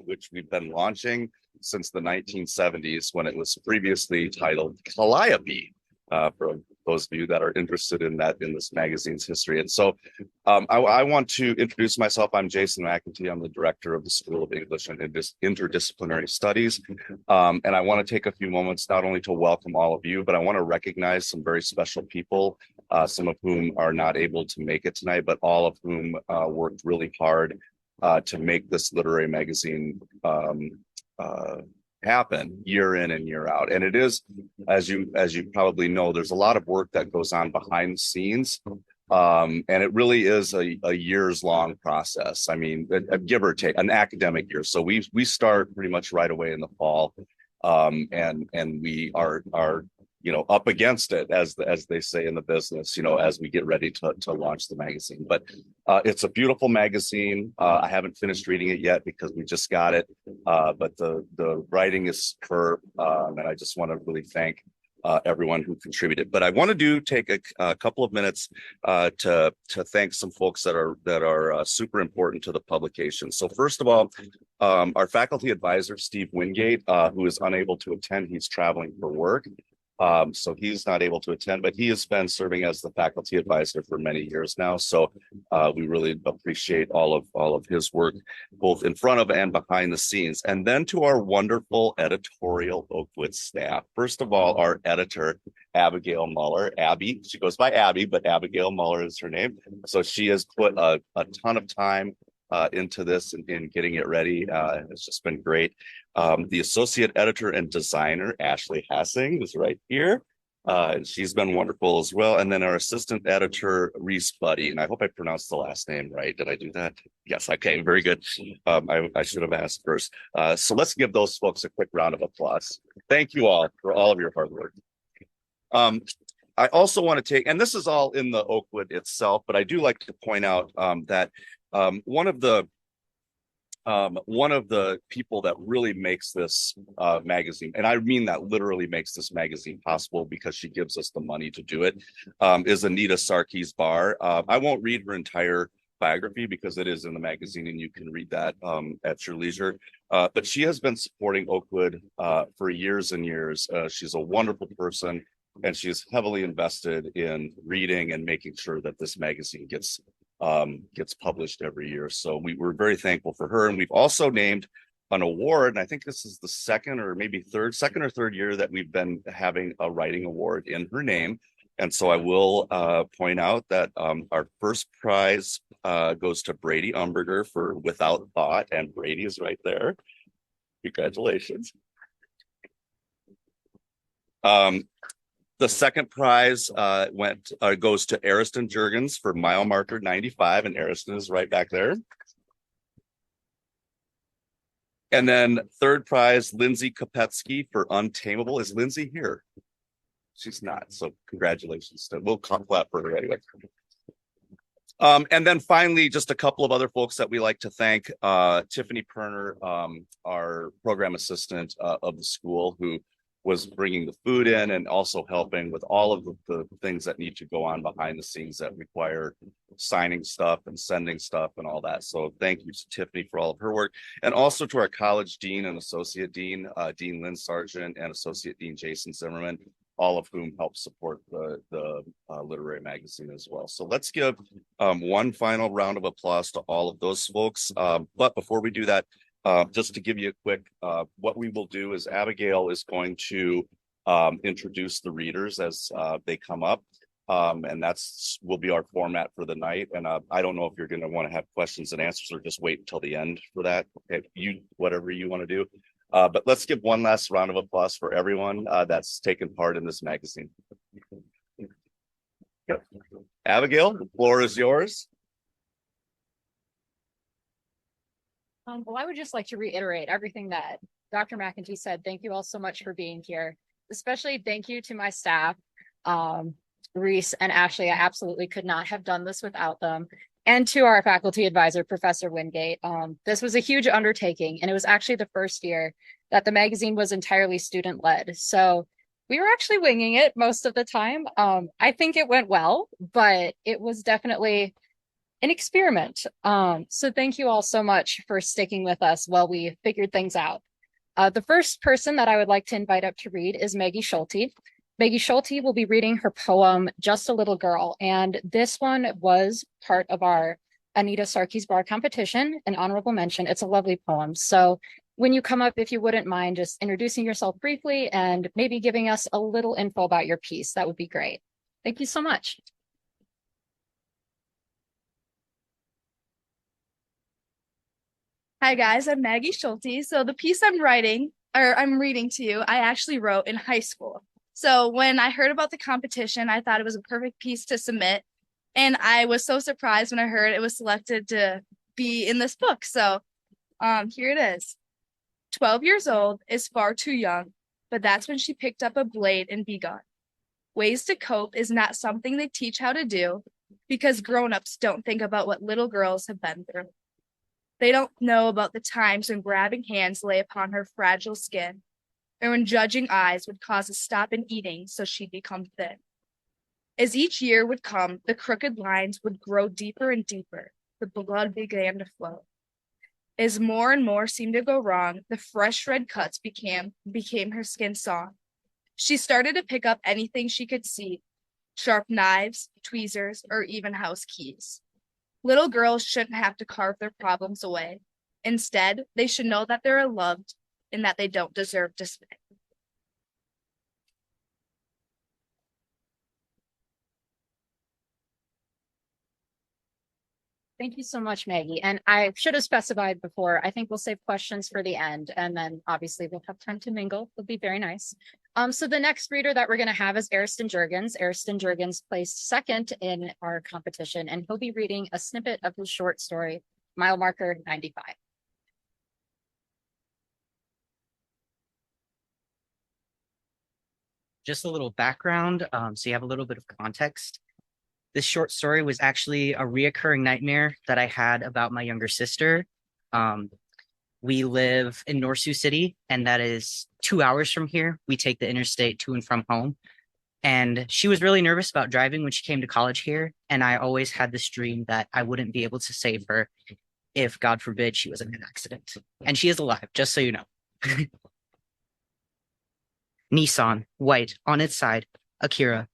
which we've been launching since the 1970s when it was previously titled Calliope, for those of you that are interested in that in this magazine's history. And so I want to introduce myself. I'm Jason McEntee. I'm the director of the School of English and Interdisciplinary Studies. And I want to take a few moments not only to welcome all of you, but I want to recognize some very special people, some of whom are not able to make it tonight, but all of whom worked really hard to make this literary magazine happen year in and year out. And it is, as you probably know, there's a lot of work that goes on behind the scenes. And it really is a years long process. I mean, give or take an academic year. So we start pretty much right away in the fall. And we are up against it, as they say in the business, as we get ready to launch the magazine. But it's a beautiful magazine. I haven't finished reading it yet because we just got it. But the writing is superb, and I just want to really thank everyone who contributed. But I want to take a couple of minutes to thank some folks that are super important to the publication. So first of all, our faculty advisor, Steve Wingate, who is unable to attend, he's traveling for work. So he's not able to attend, but he has been serving as the faculty advisor for many years now. So we really appreciate all of his work, both in front of and behind the scenes. And then to our wonderful editorial Oakwood staff. First of all, our editor, Abigail Muller, Abby. She goes by Abby, but Abigail Muller is her name. So she has put a ton of time into this and in getting it ready. It's just been great. The associate editor and designer, Ashley Hassing, is right here. And she's been wonderful as well. And then our assistant editor, Reese Buddy, and I hope I pronounced the last name right. Did I do that? Yes. Okay, very good. I should have asked first. So let's give those folks a quick round of applause. Thank you all for all of your hard work. I also want to take, and this is all in the Oakwood itself, but I do like to point out that one of the people that really makes this magazine, and I mean that literally makes this magazine possible because she gives us the money to do it, is Anita Sarkees-Barr. I won't read her entire biography because it is in the magazine and you can read that at your leisure. But she has been supporting Oakwood for years and years. She's a wonderful person, and she's heavily invested in reading and making sure that this magazine gets published every year. So we're very thankful for her. And we've also named an award, and I think this is the second or third year that we've been having a writing award in her name. And so I will point out that our first prize goes to Brady Umberger for Without Thought, and Brady is right there. Congratulations. The second prize goes to Ariston Jurgens for Mile Marker 95, and Ariston is right back there. And then third prize, Lindsay Kopetsky for Untamable. Is Lindsay here? She's not, so congratulations. We'll clap for her anyway. And then finally, just a couple of other folks that we like to thank. Tiffany Perner, our program assistant of the school, who was bringing the food in and also helping with all of the things that need to go on behind the scenes that require signing stuff and sending stuff and all that. So thank you to Tiffany for all of her work, and also to our college dean and associate dean, Dean Lynn Sargent and associate dean Jason Zimmerman, all of whom help support the literary magazine as well. So let's give one final round of applause to all of those folks. But before we do that, just to give you a quick, what we will do is Abigail is going to introduce the readers as they come up. And will be our format for the night. And I don't know if you're going to want to have questions and answers or just wait until the end for that. Okay, whatever you want to do. But let's give one last round of applause for everyone that's taken part in this magazine. Yep. Abigail, the floor is yours. Well, I would just like to reiterate everything that Dr. McEntee said. Thank you all so much for being here. Especially thank you to my staff, Reese and Ashley. I absolutely could not have done this without them. And to our faculty advisor, Professor Wingate. This was a huge undertaking, and it was actually the first year that the magazine was entirely student-led. So we were actually winging it most of the time. I think it went well, but it was definitely an experiment. So thank you all so much for sticking with us while we figured things out. The first person that I would like to invite up to read is Maggie Schulte. Maggie Schulte will be reading her poem, Just a Little Girl. And this one was part of our Anita Sarkees Bar competition, an honorable mention. It's a lovely poem. So when you come up, if you wouldn't mind just introducing yourself briefly and maybe giving us a little info about your piece, that would be great. Thank you so much. Hi guys, I'm Maggie Schulte. So the piece I'm reading to you, I actually wrote in high school. So when I heard about the competition, I thought it was a perfect piece to submit. And I was so surprised when I heard it was selected to be in this book. So here it is. 12 years old is far too young, but that's when she picked up a blade and begun. Ways to cope is not something they teach how to do because grown-ups don't think about what little girls have been through. They don't know about the times when grabbing hands lay upon her fragile skin, or when judging eyes would cause a stop in eating so she'd become thin. As each year would come, the crooked lines would grow deeper and deeper. The blood began to flow. As more and more seemed to go wrong, the fresh red cuts became her skin soft. She started to pick up anything she could see, sharp knives, tweezers, or even house keys. Little girls shouldn't have to carve their problems away. Instead, they should know that they're loved and that they don't deserve despair. Thank you so much, Maggie. And I should have specified before, I think we'll save questions for the end, and then obviously we'll have time to mingle. It'll be very nice. So the next reader that we're going to have is Ariston Jurgens. Ariston Jurgens placed second in our competition, and he'll be reading a snippet of his short story, Mile Marker 95. Just a little background, so you have a little bit of context. This short story was actually a reoccurring nightmare that I had about my younger sister. We live in North Sioux City, and that is 2 hours from here. We take the interstate to and from home. And she was really nervous about driving when she came to college here. And I always had this dream that I wouldn't be able to save her if, God forbid, she was in an accident. And she is alive, just so you know. Nissan, white, on its side, Akira.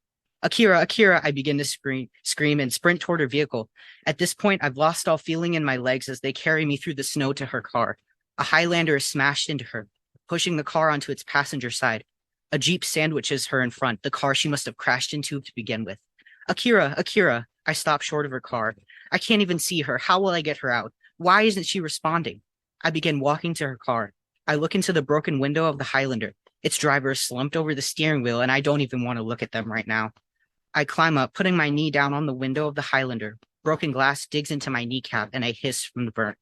Akira, Akira, I begin to scream and sprint toward her vehicle. At this point, I've lost all feeling in my legs as they carry me through the snow to her car. A Highlander is smashed into her, pushing the car onto its passenger side. A Jeep sandwiches her in front, the car she must have crashed into to begin with. Akira, Akira, I stop short of her car. I can't even see her. How will I get her out? Why isn't she responding? I begin walking to her car. I look into the broken window of the Highlander. Its driver is slumped over the steering wheel, and I don't even want to look at them right now. I climb up, putting my knee down on the window of the Highlander. Broken glass digs into my kneecap, and I hiss from the burn.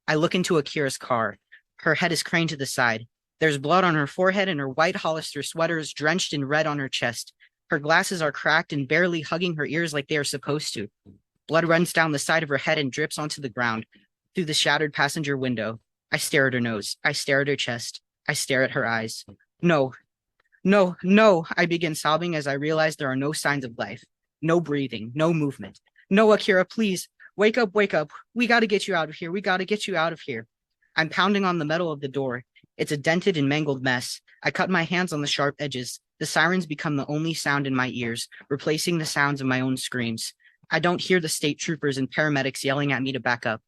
I look into Akira's car. Her head is craned to the side. There's blood on her forehead, and her white Hollister sweater is drenched in red on her chest. Her glasses are cracked and barely hugging her ears like they are supposed to. Blood runs down the side of her head and drips onto the ground. Through the shattered passenger window, I stare at her nose. I stare at her chest. I stare at her eyes. No, no, no, I begin sobbing as I realize there are no signs of life. No breathing, no movement. No, Akira, please, wake up, wake up. We got to get you out of here. We got to get you out of here. I'm pounding on the metal of the door. It's a dented and mangled mess. I cut my hands on the sharp edges. The sirens become the only sound in my ears, replacing the sounds of my own screams. I don't hear the state troopers and paramedics yelling at me to back up.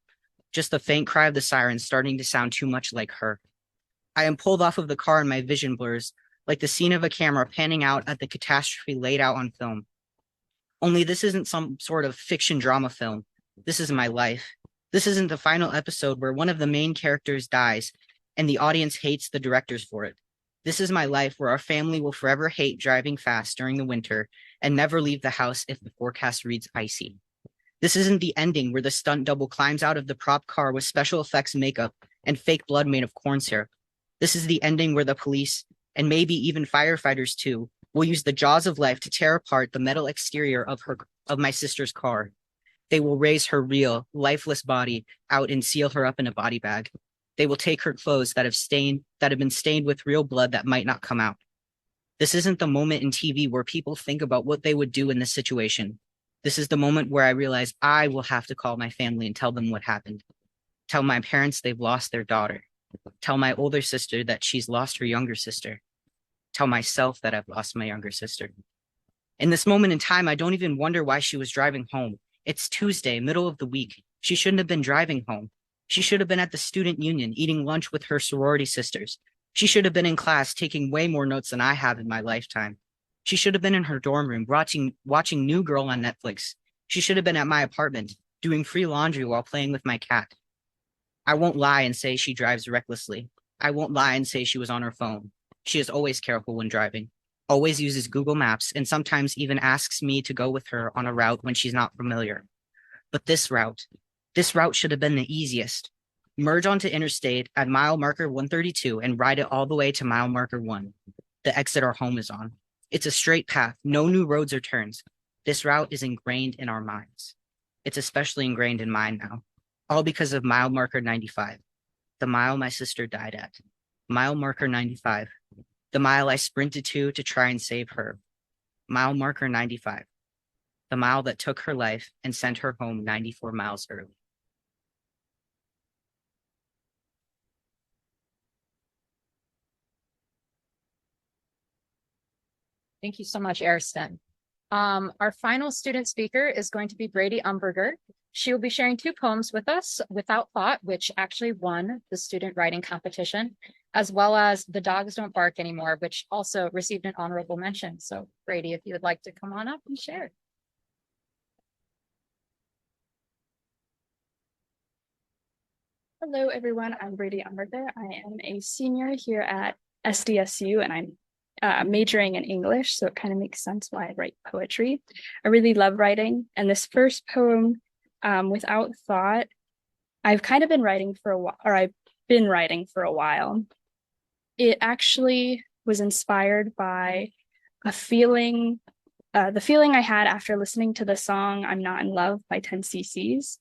Just the faint cry of the sirens starting to sound too much like her. I am pulled off of the car and my vision blurs, like the scene of a camera panning out at the catastrophe laid out on film. Only this isn't some sort of fiction drama film. This is my life. This isn't the final episode where one of the main characters dies and the audience hates the directors for it. This is my life where our family will forever hate driving fast during the winter and never leave the house if the forecast reads icy. This isn't the ending where the stunt double climbs out of the prop car with special effects makeup and fake blood made of corn syrup. This is the ending where the police, and maybe even firefighters too, will use the jaws of life to tear apart the metal exterior of my sister's car. They will raise her real, lifeless body out and seal her up in a body bag. They will take her clothes that have been stained with real blood that might not come out. This isn't the moment in TV where people think about what they would do in this situation. This is the moment where I realize I will have to call my family and tell them what happened. Tell my parents they've lost their daughter. Tell my older sister that she's lost her younger sister. Tell myself that I've lost my younger sister. In this moment in time, I don't even wonder why she was driving home. It's Tuesday, middle of the week. She shouldn't have been driving home. She should have been at the student union eating lunch with her sorority sisters. She should have been in class taking way more notes than I have in my lifetime. She should have been in her dorm room watching New Girl on Netflix. She should have been at my apartment doing free laundry while playing with my cat. I won't lie and say she drives recklessly. I won't lie and say she was on her phone. She is always careful when driving, always uses Google Maps, and sometimes even asks me to go with her on a route when she's not familiar. But this route should have been the easiest. Merge onto interstate at mile marker 132 and ride it all the way to mile marker 1, the exit our home is on. It's a straight path, no new roads or turns. This route is ingrained in our minds. It's especially ingrained in mine now, all because of mile marker 95, the mile my sister died at. Mile marker 95, the mile I sprinted to try and save her. Mile marker 95, the mile that took her life and sent her home 94 miles early. Thank you so much, Ariston. Our final student speaker is going to be Brady Umberger. She will be sharing 2 poems with us, Without Thought, which actually won the student writing competition, as well as The Dogs Don't Bark Anymore, which also received an honorable mention. So Brady, if you would like to come on up and share. Hello, everyone. I'm Brady Umberger. I am a senior here at SDSU, and I'm majoring in English, so it kind of makes sense why I write poetry. I really love writing, and this first poem, Without Thought, I've kind of been writing for a while, or I've been writing for a while. It actually was inspired by a feeling, the feeling I had after listening to the song I'm Not in Love by 10cc's,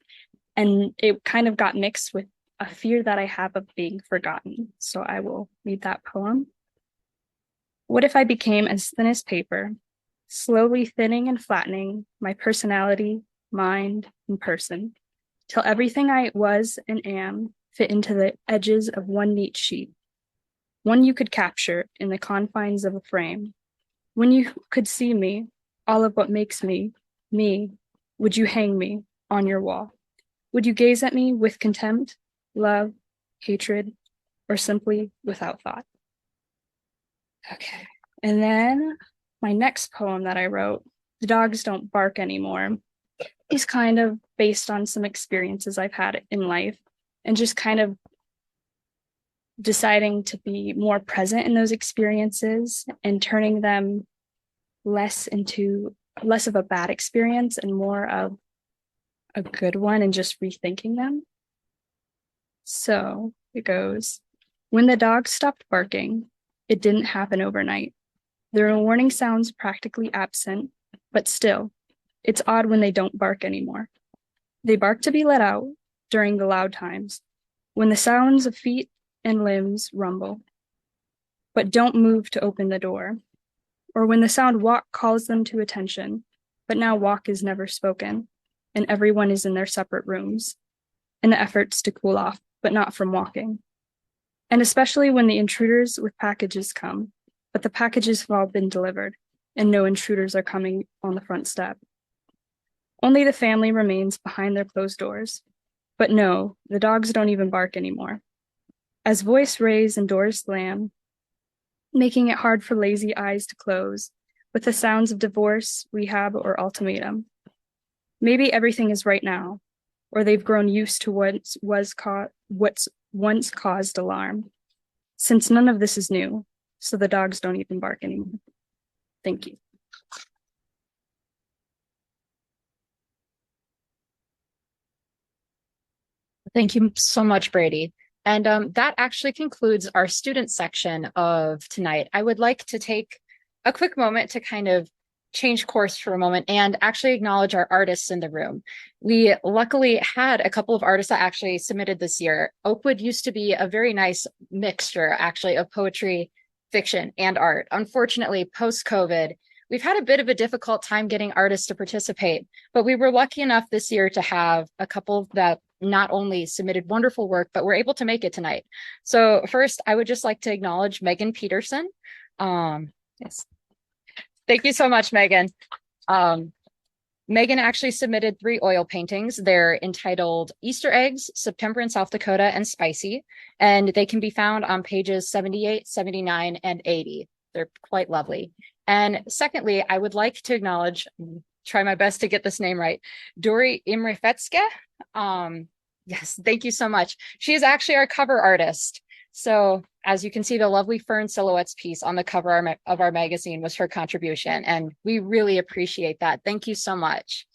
and it kind of got mixed with a fear that I have of being forgotten. So I will read that poem. What if I became as thin as paper, slowly thinning and flattening my personality, mind, and person, till everything I was and am fit into the edges of one neat sheet, one you could capture in the confines of a frame. When you could see me, all of what makes me, me, would you hang me on your wall? Would you gaze at me with contempt, love, hatred, or simply without thought? Okay. And then my next poem that I wrote, The Dogs Don't Bark Anymore, is kind of based on some experiences I've had in life and just kind of deciding to be more present in those experiences and turning them less of a bad experience and more of a good one and just rethinking them. So it goes, when the dogs stopped barking, it didn't happen overnight. Their warning sounds practically absent, but still, it's odd when they don't bark anymore. They bark to be let out during the loud times, when the sounds of feet and limbs rumble, but don't move to open the door, or when the sound walk calls them to attention, but now walk is never spoken, and everyone is in their separate rooms, in the efforts to cool off, but not from walking. And especially when the intruders with packages come, but the packages have all been delivered, and no intruders are coming on the front step. Only the family remains behind their closed doors. But no, the dogs don't even bark anymore. As voice raise and doors slam, making it hard for lazy eyes to close, with the sounds of divorce, rehab, or ultimatum. Maybe everything is right now, or they've grown used to what's once caused alarm, since none of this is new, so the dogs don't even bark anymore. Thank you. Thank you so much, Brady. And that actually concludes our student section of tonight. I would like to take a quick moment to kind of change course for a moment and actually acknowledge our artists in the room. We luckily had a couple of artists that actually submitted this year. Oakwood used to be a very nice mixture, actually, of poetry, fiction, and art. Unfortunately, post-COVID, we've had a bit of a difficult time getting artists to participate, but we were lucky enough this year to have a couple that not only submitted wonderful work, but were able to make it tonight. So first, I would just like to acknowledge Megan Peterson. Yes. Thank you so much, Megan. Megan actually submitted 3 oil paintings. They're entitled Easter Eggs, September in South Dakota, and Spicy. And they can be found on pages 78, 79, and 80. They're quite lovely. And secondly, I would like to acknowledge, try my best to get this name right, Dori Imrefetske. Yes, thank you so much. She is actually our cover artist. So as you can see, the lovely fern silhouettes piece on the cover of our magazine was her contribution, and we really appreciate that. Thank you so much.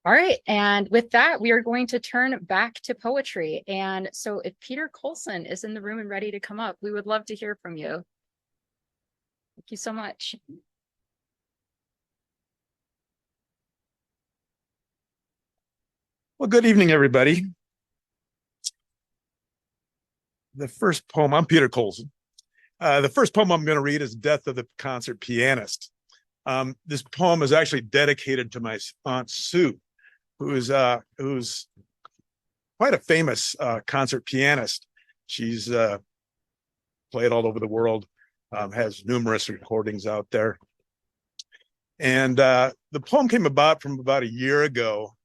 All right, and with that, we are going to turn back to poetry. And so if Peter Colson is in the room and ready to come up, we would love to hear from you. Thank you so much. Well, good evening, everybody. The first poem, I'm Peter Colson. The first poem I'm going to read is Death of the Concert Pianist. This poem is actually dedicated to my Aunt Sue, who's quite a famous concert pianist. She's played all over the world, has numerous recordings out there. And the poem came about from about a year ago.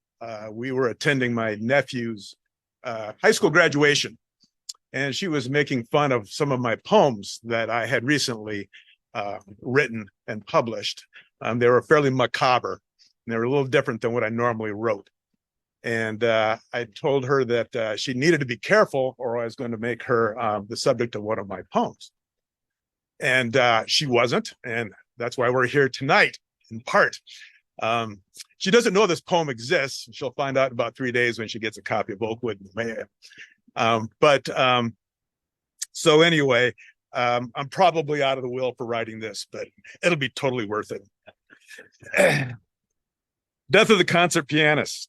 We were attending my nephew's high school graduation, and she was making fun of some of my poems that I had recently written and published. They were fairly macabre, and they were a little different than what I normally wrote. And I told her that she needed to be careful, or I was going to make her the subject of one of my poems. And she wasn't, and that's why we're here tonight, in part. She doesn't know this poem exists. She'll find out in about 3 days when she gets a copy of Oakwood in the mail. So anyway, I'm probably out of the will for writing this, but it'll be totally worth it. Death of the Concert Pianist.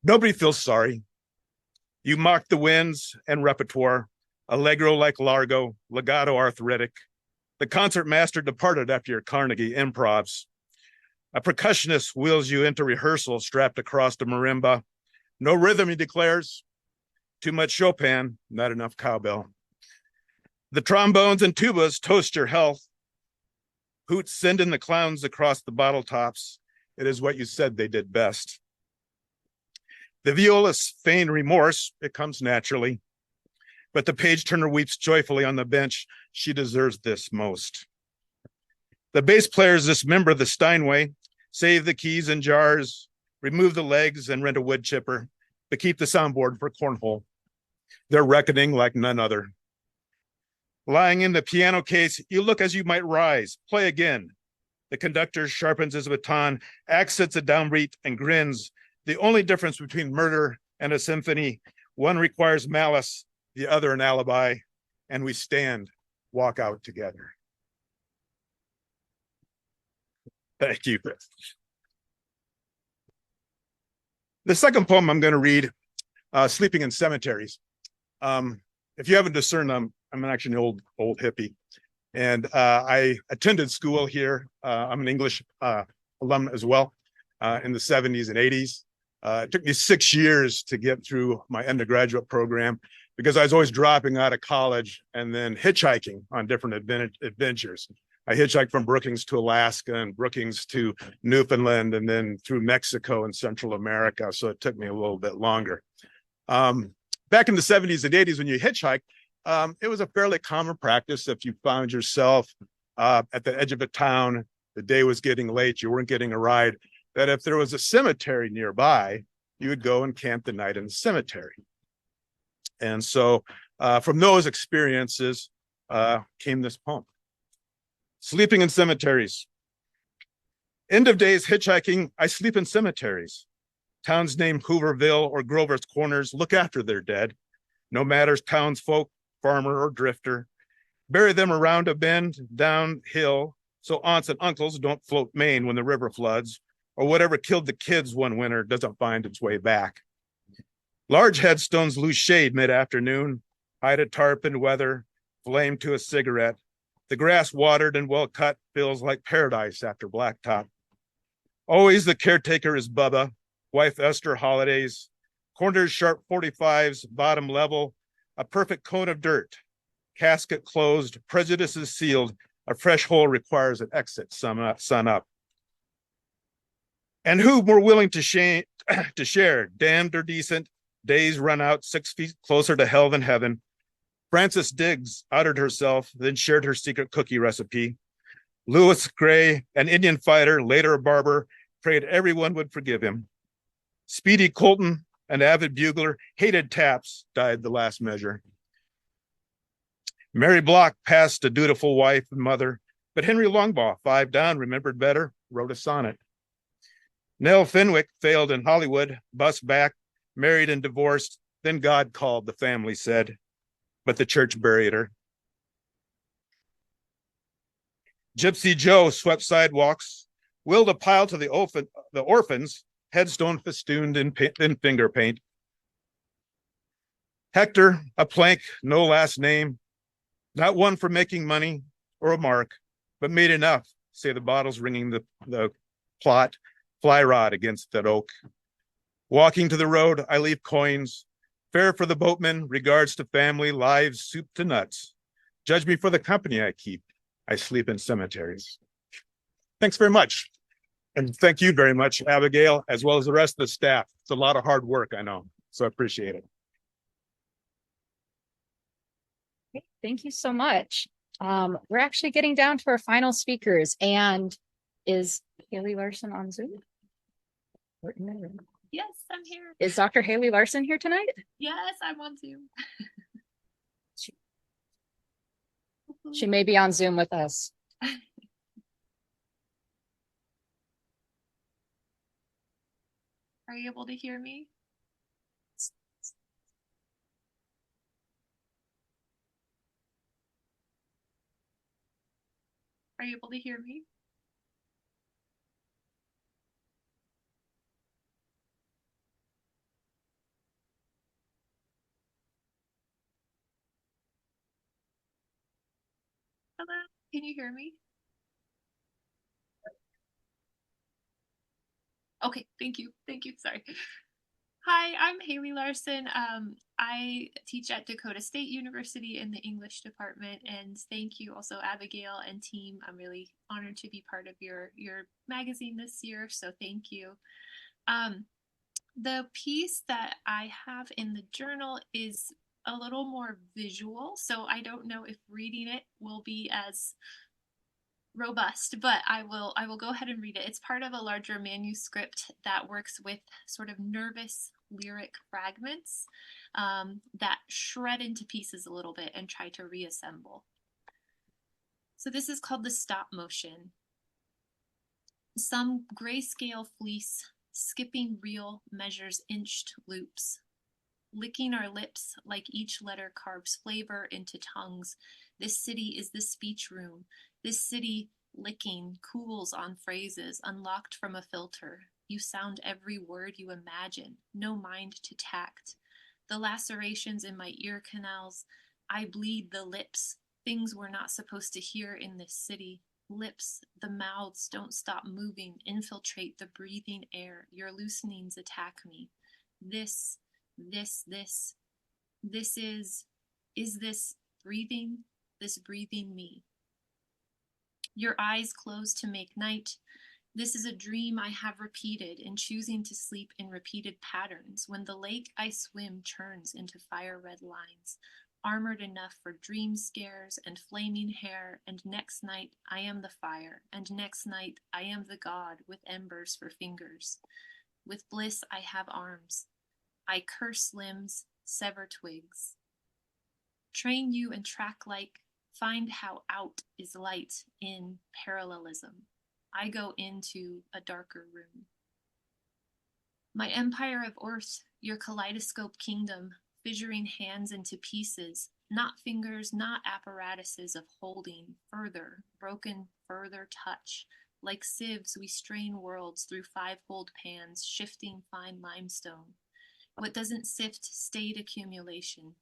Nobody feels sorry. You mock the winds and repertoire, allegro like largo, legato arthritic. The concert master departed after your Carnegie improvs. A percussionist wheels you into rehearsal strapped across the marimba. No rhythm, he declares. Too much Chopin, not enough cowbell. The trombones and tubas toast your health. Hoots send in the clowns across the bottle tops. It is what you said they did best. The violists feign remorse. It comes naturally. But the page turner weeps joyfully on the bench. She deserves this most. The bass players dismember the Steinway, save the keys and jars, remove the legs and rent a wood chipper, but keep the soundboard for cornhole. They're reckoning like none other. Lying in the piano case, you look as you might rise, play again. The conductor sharpens his baton, accents a downbeat and grins. The only difference between murder and a symphony, one requires malice, the other an alibi, and we stand, walk out together. Thank you. The second poem I'm going to read, Sleeping in Cemeteries. If you haven't discerned, I'm actually an old hippie, and I attended school here. I'm an English alum as well in the 70s and 80s. It took me 6 years to get through my undergraduate program because I was always dropping out of college and then hitchhiking on different adventures. I hitchhiked from Brookings to Alaska and Brookings to Newfoundland and then through Mexico and Central America. So it took me a little bit longer. Back in the 70s and 80s, when you hitchhiked, it was a fairly common practice if you found yourself at the edge of a town, the day was getting late, you weren't getting a ride, that if there was a cemetery nearby, you would go and camp the night in the cemetery. And so from those experiences came this poem. Sleeping in cemeteries. End of days hitchhiking, I sleep in cemeteries. Towns named Hooverville or Grover's Corners look after their dead. No matters townsfolk, farmer or drifter. Bury them around a bend downhill so aunts and uncles don't float Maine when the river floods, or whatever killed the kids one winter doesn't find its way back. Large headstones lose shade mid-afternoon, hide a tarp in weather, flame to a cigarette. The grass watered and well cut feels like paradise after blacktop. Always the caretaker is Bubba, wife Esther Holidays, corners sharp 45s, bottom level, a perfect cone of dirt, casket closed, prejudices sealed, a fresh hole requires an exit, sun up. And who more willing to share, damned or decent, days run out 6 feet closer to hell than heaven. Frances Diggs uttered herself, then shared her secret cookie recipe. Lewis Gray, an Indian fighter, later a barber, prayed everyone would forgive him. Speedy Colton, an avid bugler, hated taps, died the last measure. Mary Block passed a dutiful wife and mother, but Henry Longbaugh, 5 down, remembered better, wrote a sonnet. Nell Fenwick failed in Hollywood, bus back, married and divorced. Then God called, the family said, but the church buried her. Gypsy Joe swept sidewalks, willed a pile to the orphans, headstone festooned in finger paint. Hector, a plank, no last name, not one for making money or a mark, but made enough, say the bottles ringing the plot, fly rod against that oak. Walking to the road, I leave coins, fare for the boatman, regards to family, lives, soup to nuts. Judge me for the company I keep. I sleep in cemeteries. Thanks very much. And thank you very much, Abigail, as well as the rest of the staff. It's a lot of hard work, I know, so I appreciate it. Thank you so much. We're actually getting down to our final speakers, and is Haley Larson on Zoom? We're in the room. Yes, I'm here. Is Dr. Haley Larson here tonight? Yes, I'm on Zoom. She may be on Zoom with us. Are you able to hear me? Are you able to hear me? Hello, can you hear me? Okay, thank you. Thank you. Sorry. Hi, I'm Haley Larson. I teach at Dakota State University in the English department, and thank you also Abigail and team. I'm really honored to be part of your magazine this year, so thank you. The piece that I have in the journal is a little more visual, so I don't know if reading it will be as robust, but I will go ahead and read it. It's part of a larger manuscript that works with sort of nervous lyric fragments that shred into pieces a little bit and try to reassemble. So this is called the stop motion. Some grayscale fleece skipping real measures inched loops, licking our lips like each letter carves flavor into tongues. This city is the speech room. This city licking cools on phrases unlocked from a filter. You sound every word you imagine, no mind to tact. The lacerations in my ear canals, I bleed the lips, things we're not supposed to hear in this city. Lips, the mouths don't stop moving, infiltrate the breathing air. Your loosenings attack me. This is this breathing, this breathing me? Your eyes close to make night. This is a dream I have repeated in choosing to sleep in repeated patterns when the lake I swim churns into fire red lines, armored enough for dream scares and flaming hair, and next night I am the fire, and next night I am the god with embers for fingers. With bliss I have arms. I curse limbs, sever twigs. Train you and track like, find how out is light in parallelism. I go into a darker room. My empire of earth, your kaleidoscope kingdom, fissuring hands into pieces, not fingers, not apparatuses of holding, further, broken, further touch. Like sieves, we strain worlds through five-fold pans, shifting fine limestone. What doesn't sift staid accumulation.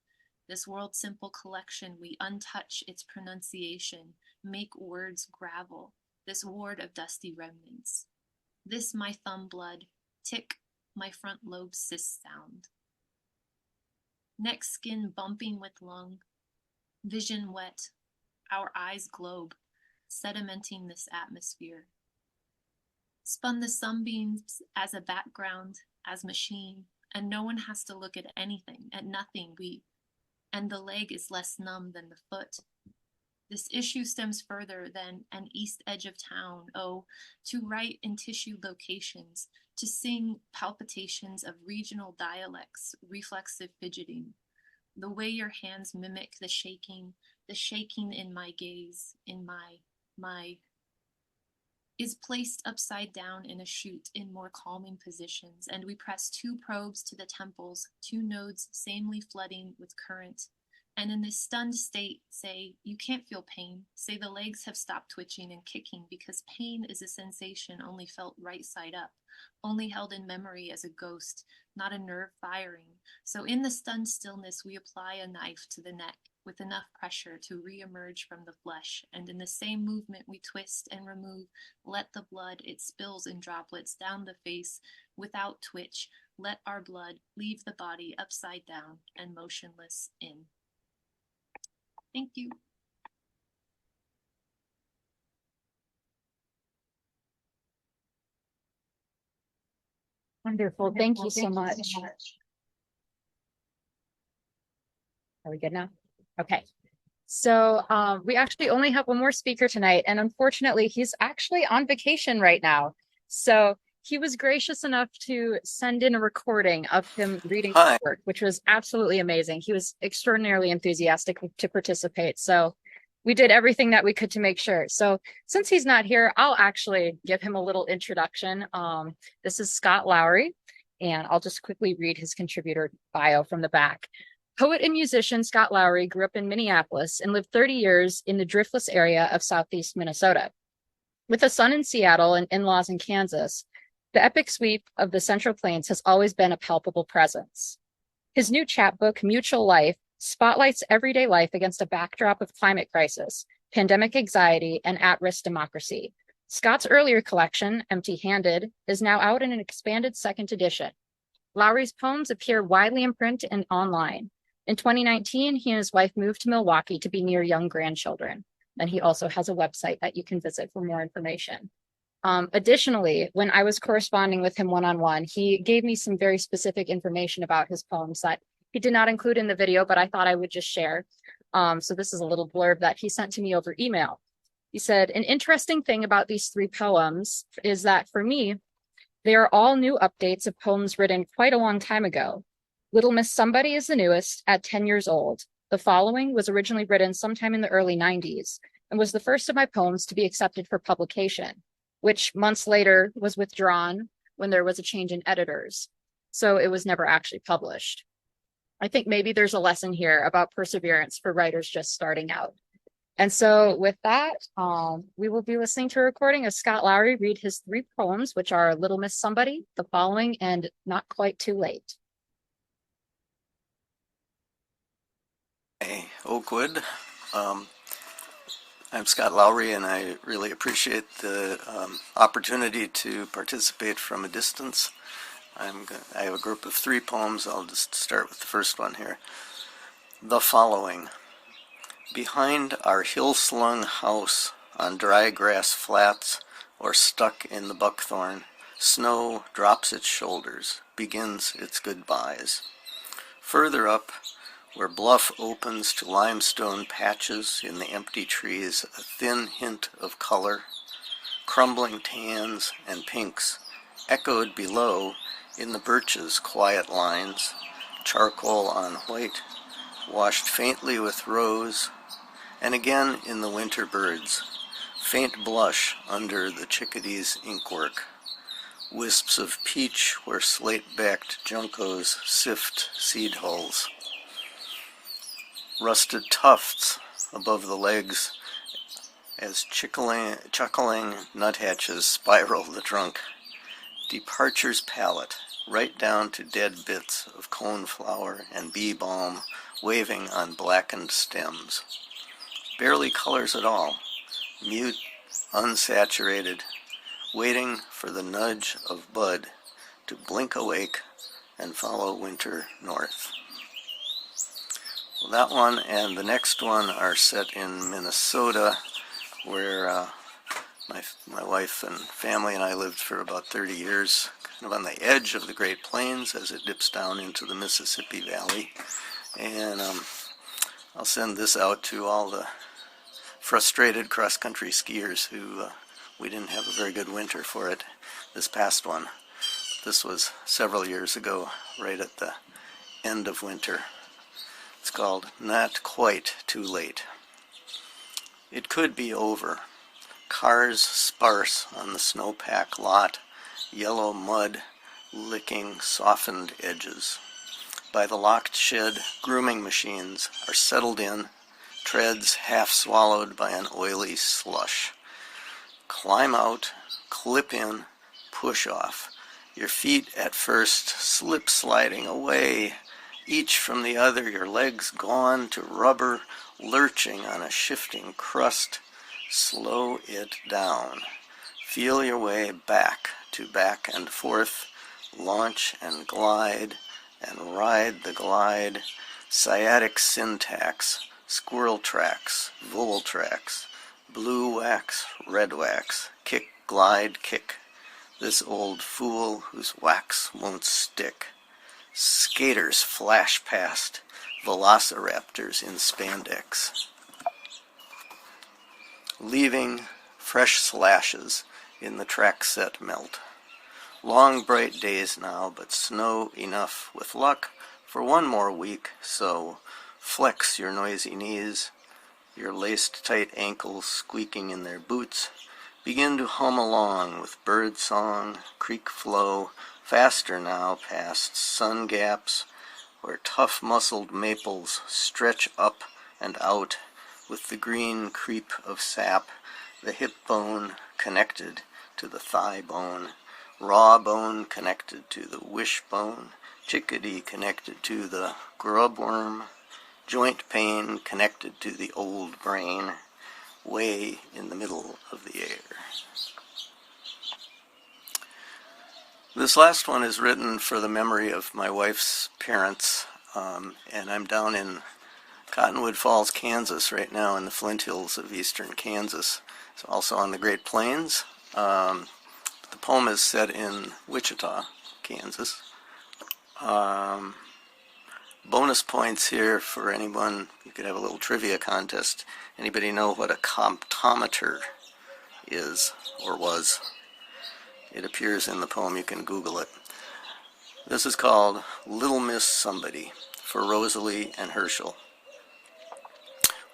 This world simple collection, we untouch its pronunciation, make words gravel, this ward of dusty remnants. This my thumb blood, tick, my front lobe cis sound. Neck skin bumping with lung, vision wet, our eyes globe, sedimenting this atmosphere. Spun the sunbeams as a background, as machine, and no one has to look at anything, at nothing, and the leg is less numb than the foot. This issue stems further than an east edge of town, to write in tissue locations, to sing palpitations of regional dialects, reflexive fidgeting. The way your hands mimic the shaking in my gaze, in my is placed upside down in a chute in more calming positions, and we press 2 probes to the temples, 2 nodes samely flooding with current. And in this stunned state, say, you can't feel pain. Say the legs have stopped twitching and kicking because pain is a sensation only felt right side up, only held in memory as a ghost, not a nerve firing. So in the stunned stillness, we apply a knife to the neck with enough pressure to re-emerge from the flesh. And in the same movement, we twist and remove, let the blood, it spills in droplets down the face without twitch. Let our blood leave the body upside down and motionless in. Thank you. Wonderful. Thank you so much. Are we good now? Okay. So we actually only have one more speaker tonight, and unfortunately, he's actually on vacation right now. So he was gracious enough to send in a recording of him reading his work, which was absolutely amazing. He was extraordinarily enthusiastic to participate. So we did everything that we could to make sure. So since he's not here, I'll actually give him a little introduction. This is Scott Lowry, and I'll just quickly read his contributor bio from the back. Poet and musician Scott Lowry grew up in Minneapolis and lived 30 years in the driftless area of southeast Minnesota. With a son in Seattle and in-laws in Kansas, the epic sweep of the Central Plains has always been a palpable presence. His new chapbook, Mutual Life, spotlights everyday life against a backdrop of climate crisis, pandemic anxiety, and at-risk democracy. Scott's earlier collection, Empty-Handed, is now out in an expanded second edition. Lowry's poems appear widely in print and online. In 2019, he and his wife moved to Milwaukee to be near young grandchildren. And he also has a website that you can visit for more information. Additionally, when I was corresponding with him one-on-one, he gave me some very specific information about his poems that he did not include in the video, but I thought I would just share. So this is a little blurb that he sent to me over email. He said, an interesting thing about these 3 poems is that for me, they are all new updates of poems written quite a long time ago. Little Miss Somebody is the newest at 10 years old. The following was originally written sometime in the early 90s and was the first of my poems to be accepted for publication, which months later was withdrawn when there was a change in editors. So it was never actually published. I think maybe there's a lesson here about perseverance for writers just starting out. And so with that, we will be listening to a recording of Scott Lowry read his 3 poems, which are Little Miss Somebody, The Following, and Not Quite Too Late. Hey, Oakwood. I'm Scott Lowry, and I really appreciate the opportunity to participate from a distance. I have a group of 3 poems. I'll just start with the first one here. The Following. Behind our hill-slung house, on dry grass flats or stuck in the buckthorn, snow drops its shoulders, begins its goodbyes. Further up, where bluff opens to limestone patches in the empty trees, a thin hint of color, crumbling tans and pinks, echoed below in the birches' quiet lines, charcoal on white, washed faintly with rose, and again in the winter birds, faint blush under the chickadee's inkwork, wisps of peach where slate-backed juncos sift seed hulls, rusted tufts above the legs as chuckling nuthatches spiral the trunk, departure's palette, right down to dead bits of coneflower and bee balm waving on blackened stems. Barely colors at all, mute, unsaturated, waiting for the nudge of bud to blink awake and follow winter north. Well, that one and the next one are set in Minnesota, where my wife and family and I lived for about 30 years, kind of on the edge of the Great Plains as it dips down into the Mississippi Valley. And I'll send this out to all the frustrated cross-country skiers who we didn't have a very good winter for it this past one. This was several years ago, right at the end of winter. It's called Not Quite Too Late. It could be over. Cars sparse on the snowpack lot, yellow mud licking softened edges. By the locked shed, grooming machines are settled in, treads half swallowed by an oily slush. Climb out, clip in, push off. Your feet at first slip sliding away, each from the other, your legs gone to rubber, lurching on a shifting crust. Slow it down. Feel your way back to back and forth, launch and glide, and ride the glide. Sciatic syntax, squirrel tracks, vowel tracks, blue wax, red wax, kick, glide, kick. This old fool whose wax won't stick. Skaters flash past, velociraptors in spandex, leaving fresh slashes in the track set melt. Long bright days now, but snow enough with luck for one more week, so flex your noisy knees, your laced tight ankles squeaking in their boots. Begin to hum along with bird song, creek flow, faster now past sun gaps, where tough-muscled maples stretch up and out with the green creep of sap, the hip bone connected to the thigh bone, raw bone connected to the wishbone, chickadee connected to the grub worm, joint pain connected to the old brain, way in the middle of the air. This last one is written for the memory of my wife's parents, and I'm down in Cottonwood Falls, Kansas right now in the Flint Hills of eastern Kansas. It's also on the Great Plains. The poem is set in Wichita, Kansas. Bonus points here for anyone. You could have a little trivia contest. Anybody know what a comptometer is or was? It appears in the poem. You can Google it. This is called Little Miss Somebody for Rosalie and Herschel.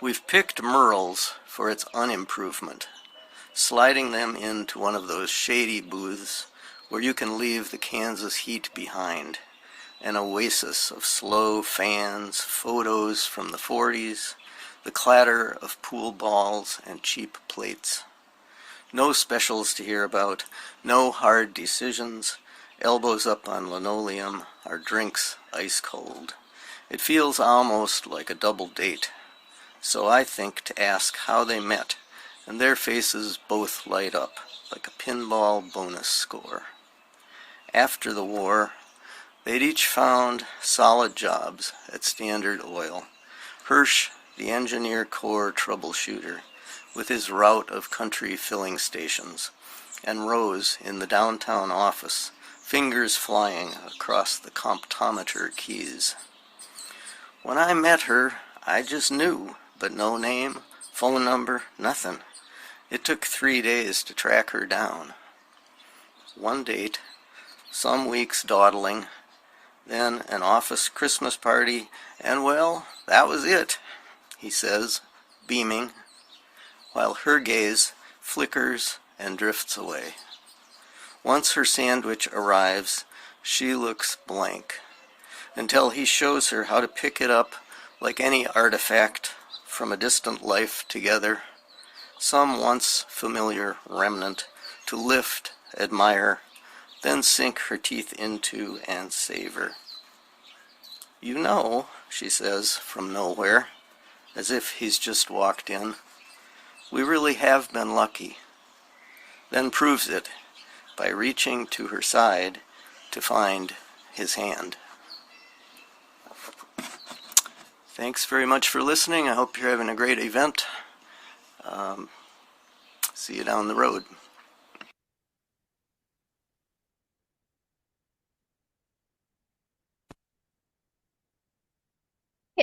We've picked Merle's for its unimprovement, sliding them into one of those shady booths where you can leave the Kansas heat behind, an oasis of slow fans, photos from the 40s, the clatter of pool balls and cheap plates. No specials to hear about, no hard decisions, elbows up on linoleum, our drinks ice cold. It feels almost like a double date. So I think to ask how they met, and their faces both light up like a pinball bonus score. After the war, they'd each found solid jobs at Standard Oil. Hirsch, the engineer corps troubleshooter, with his route of country filling stations, and Rose in the downtown office, fingers flying across the comptometer keys. When I met her, I just knew, but no name, phone number, nothing. It took 3 days to track her down. One date, some weeks dawdling, then an office Christmas party, and well, that was it, he says, beaming, while her gaze flickers and drifts away. Once her sandwich arrives, she looks blank, until he shows her how to pick it up like any artifact from a distant life together, some once familiar remnant to lift, admire, then sink her teeth into and savor. You know, she says from nowhere, as if he's just walked in, we really have been lucky. Then proves it by reaching to her side to find his hand. Thanks very much for listening. I hope you're having a great event. See you down the road.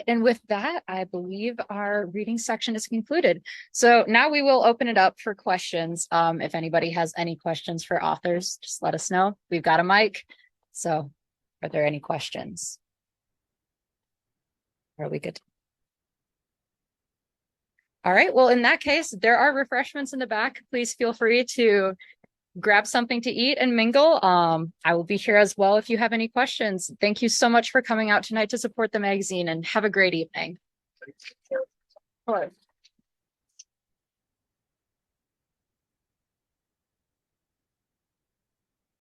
And with that, I believe our reading section is concluded. So now we will open it up for questions. If anybody has any questions for authors, just let us know. We've got a mic. So are there any questions? Are we good? All right. Well, in that case, there are refreshments in the back. Please feel free to grab something to eat and mingle. I will be here as well if you have any questions. Thank you so much for coming out tonight to support the magazine, and have a great evening. Of course.